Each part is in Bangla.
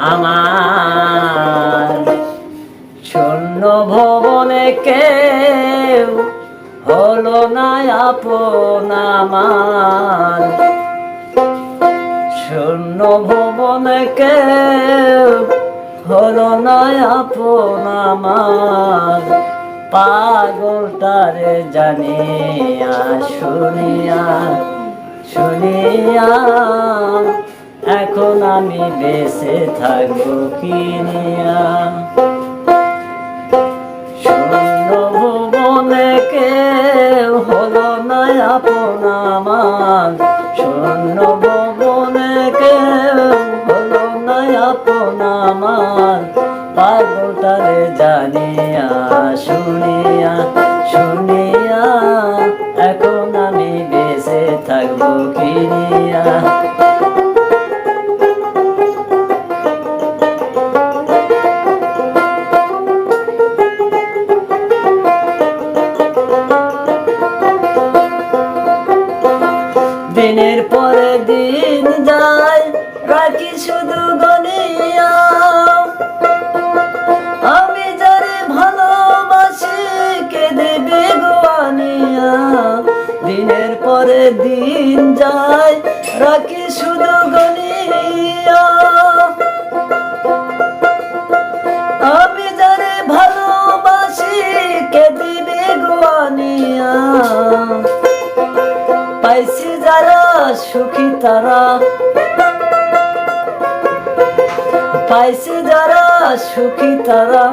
আমার শূন্য ভবনে কেউ হলো না আপন আমার শূন্য ভবনে কেউ হলো না আপন আমার পাগলটারে জানিয়া শুনিয়া শুনিয়া এখন আমি বেঁচে থাকবো কিনিয়া শূন্য ভুবনে কেউ হলো না আপন আমার শূন্য ভুবনে কেউ হলো না আপন আমার পাগলটারে জানিয়া শুনিয়া শুনিয়া এখন আমি বেঁচে থাকবো কিনিয়া দিনের পরে দিন যায় রাখি শুধু গনিয়া আমি যারে ভালোবাসি কেঁদে বেগুয়ানিয়া দিনের পরে দিন যায় রাখি শুধু গনিয়া আমি যারে ভালোবাসি কেঁদে বেগুয়ানিয়া পাইছি যারা সুখী তারা পাইছি যারা সুখী তারা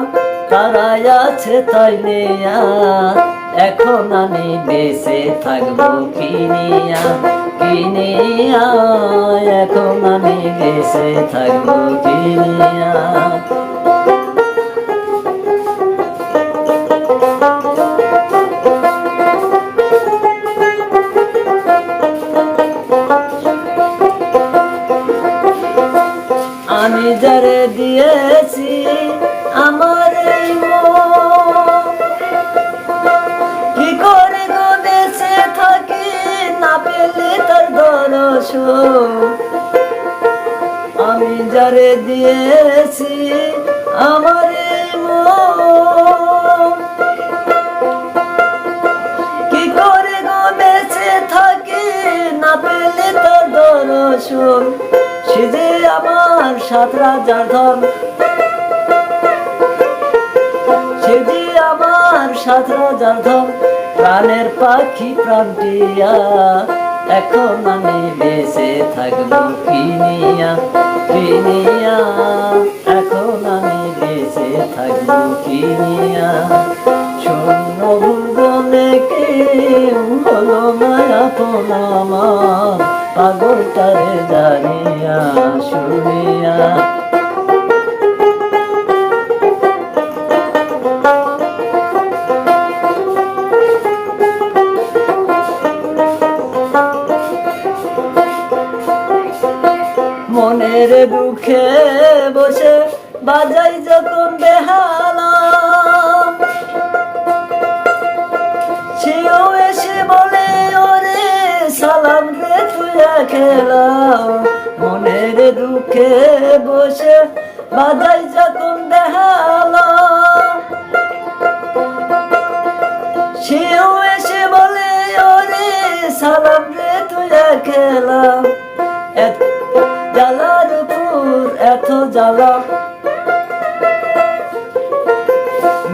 তারাই আছে তাই নেয়া এখন আমি বেঁচে থাকবো কিনিয়া কিনিয়া এখন আমি বেঁচে থাকবো কিনিয়া আমি যারে দিয়েছি আমার কি করে গো বেঁচে থাকি না পেলে তার দর্শন আমি যারে দিয়েছি আমার কি করে গো বেঁচে থাকি না পেলে তার দর্শন সে যে আমার 7 রাজার ধন সে যে আমার 7 রাজার ধন প্রাণের পাখি প্রান্তিয়া এখন আমি বেঁচে থাকবো কিনিয়া কিনিয়া এখন আমি বেঁচে থাকবো কিনিয়া শূন্য ভুবনে কেউ হলো না আপন আমার পাগলটারে জানিয়া শুনিয়া মনের দুঃখে বসে বাজাই যখন বেহালা সেও এসে বলে ওরে সালাম রে তুই খেলা মনের দুঃখে বসে বাজাই যখন বেহালা সেও এসে বলে ওরে সালাম রে তুই খেলা জ্বালার উপর এত জ্বালা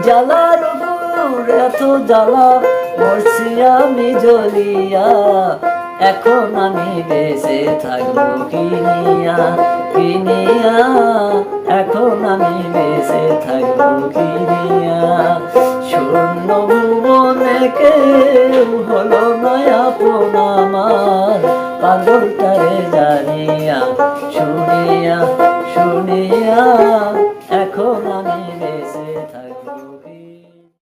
জ্বালার উপর এত জ্বালা মরছি আমি জ্বলিয়া এখন আমি বেঁচে থাকবো কিনিয়া কিনিয়া এখন আমি বেঁচে থাকবো কিনিয়া শূন্য ভুবনে কেউ হলো না আপন আমার পাগলটারে জানিয়া শুনিয়া শুনিয়া